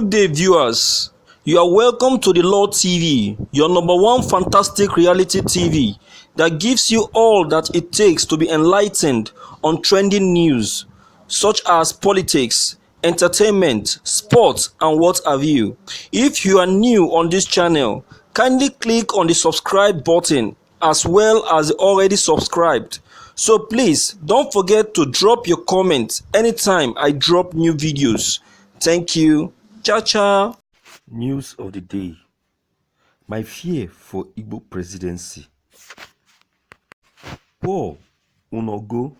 Good day, viewers. You are welcome to the Law TV, your number one fantastic reality TV that gives you all that it takes to be enlightened on trending news such as politics, entertainment, sports, and what have you. If you are new on this channel, kindly click on the subscribe button as well as the already subscribed. So please don't forget to drop your comments anytime I drop new videos. Thank you. Ciao, ciao. News of the day. My fear for Igbo presidency. Paul Unogo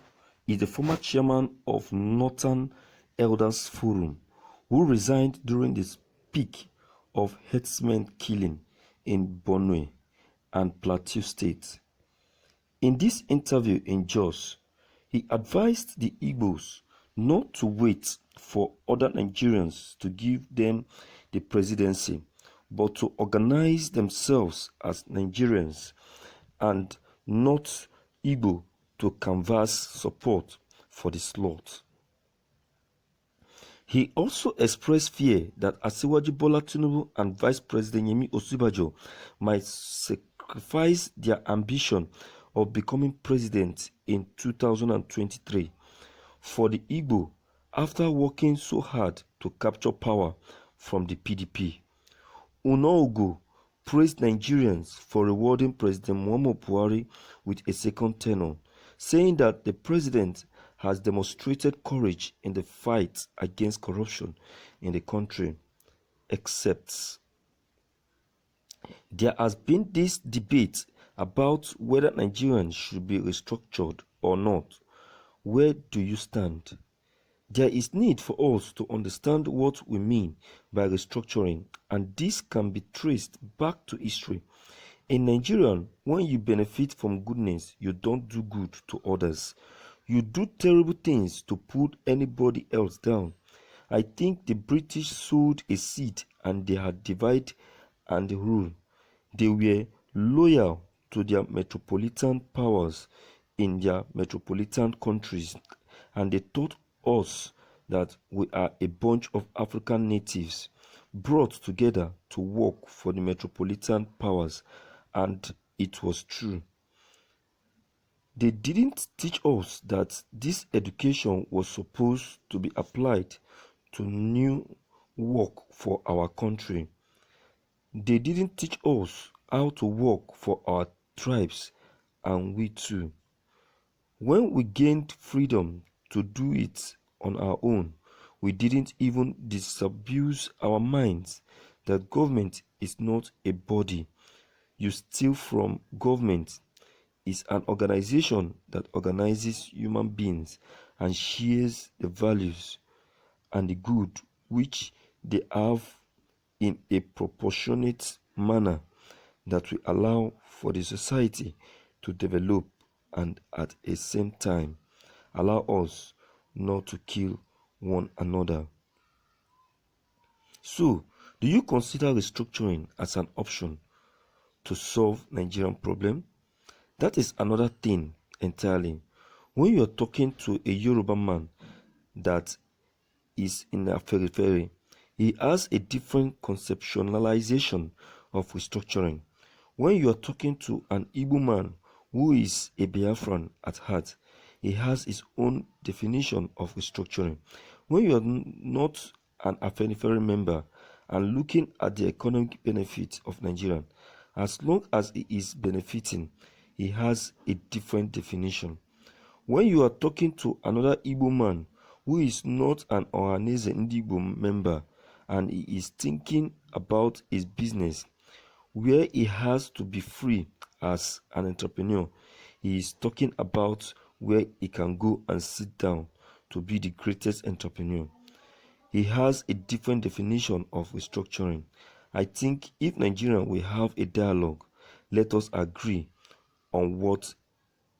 is the former chairman of Northern Elders Forum who resigned during the peak of herdsmen killing in Benue and Plateau State. In this interview in Jos, he advised the Igbos not to wait for other Nigerians to give them the presidency, but to organize themselves as Nigerians and not Igbo to canvass support for the slot. He also expressed fear that Asiwaju Bola Tinubu and Vice President Yemi Osibajo might sacrifice their ambition of becoming president in 2023 for the Igbo after working so hard to capture power from the PDP. Unogo praised Nigerians for rewarding President Muhammadu Buhari with a second tenure, saying that the president has demonstrated courage in the fight against corruption in the country, except there has been this debate about whether Nigerians should be restructured or not. Where do you stand? There is need for us to understand what we mean by restructuring, and this can be traced back to history. In Nigeria, when you benefit from goodness, you don't do good to others. You do terrible things to put anybody else down. I think the British sowed a seed and they had divide and rule. They were loyal to their metropolitan powers in their metropolitan countries, and they taught us that we are a bunch of African natives brought together to work for the metropolitan powers, and it was true. They didn't teach us that this education was supposed to be applied to new work for our country. They didn't teach us how to work for our tribes, and we too. When we gained freedom to do it on our own, we didn't even disabuse our minds that government is not a body you steal from. Government is an organization that organizes human beings and shares the values and the good which they have in a proportionate manner that will allow for the society to develop and at the same time allow us not to kill one another. So, do you consider restructuring as an option to solve Nigerian problem? That is another thing entirely. When you are talking to a Yoruba man that is in a periphery, he has a different conceptualization of restructuring. When you are talking to an Igbo man who is a Biafran at heart, he has his own definition of restructuring. When you are not an Afenifere member and looking at the economic benefits of Nigeria, as long as he is benefiting, he has a different definition. When you are talking to another Igbo man who is not an Ohaneze Ndigbo member and he is thinking about his business, where he has to be free as an entrepreneur, he is talking about where he can go and sit down to be the greatest entrepreneur. He has a different definition of restructuring. I think if Nigeria will have a dialogue, let us agree on what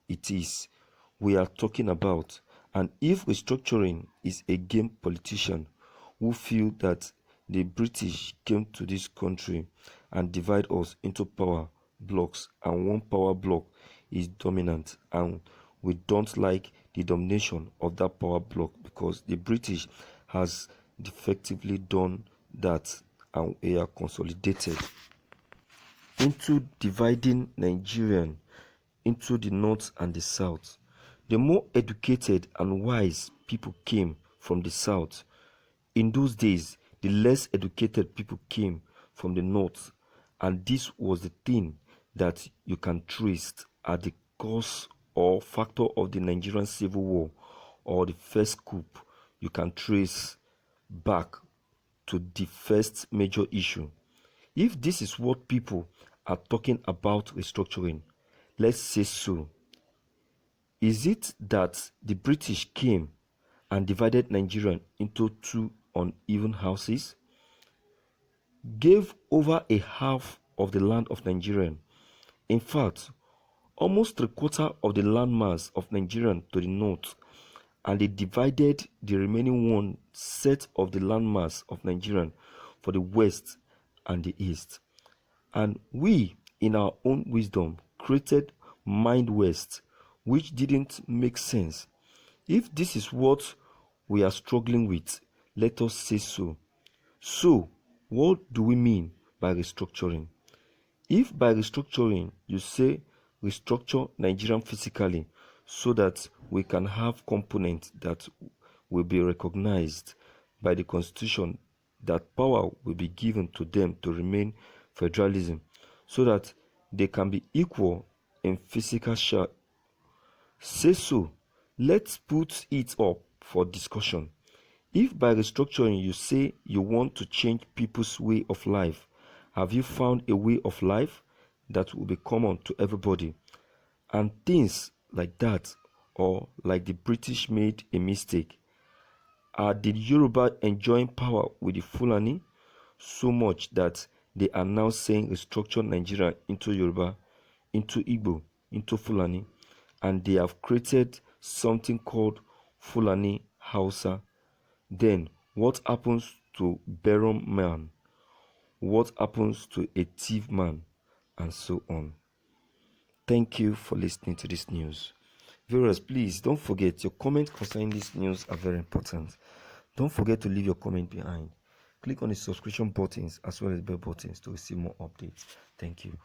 it is we are talking about, and if restructuring is a game politician who feel that the British came to this country and divide us into power blocks and one power block is dominant, and we don't like the domination of that power block because the British has effectively done that are consolidated into dividing Nigerian into the north and the south. The more educated and wise people came from the south. In those days, the less educated people came from the north, and this was the thing that you can trace at the cause or factor of the Nigerian Civil War or the first coup. You can trace back to the first major issue. If this is what people are talking about restructuring, let's say so. Is it that the British came and divided Nigeria into two uneven houses, gave over a half of the land of Nigeria, in fact, almost three-quarters of the landmass of Nigeria to the north, and they divided the remaining one set of the landmass of Nigeria for the west and the east. And we, in our own wisdom, created Mind West, which didn't make sense. If this is what we are struggling with, let us say so. So, what do we mean by restructuring? If by restructuring you say restructure Nigerian physically so that we can have components that will be recognized by the constitution, that power will be given to them to remain federalism so that they can be equal in physical share. Say so. Let's put it up for discussion. If by restructuring you say you want to change people's way of life, have you found a way of life that will be common to everybody? And things like that, or like the British made a mistake. Are the Yoruba enjoying power with the Fulani so much that they are now saying restructure Nigeria into Yoruba, into Igbo, into Fulani, and they have created something called Fulani Hausa? Then what happens to Baron man? What happens to a thief man? And so on. Thank you for listening to this news. Viewers, please don't forget your comments concerning this news are very important. Don't forget to leave your comment behind. Click on the subscription buttons as well as bell buttons to receive more updates. Thank you.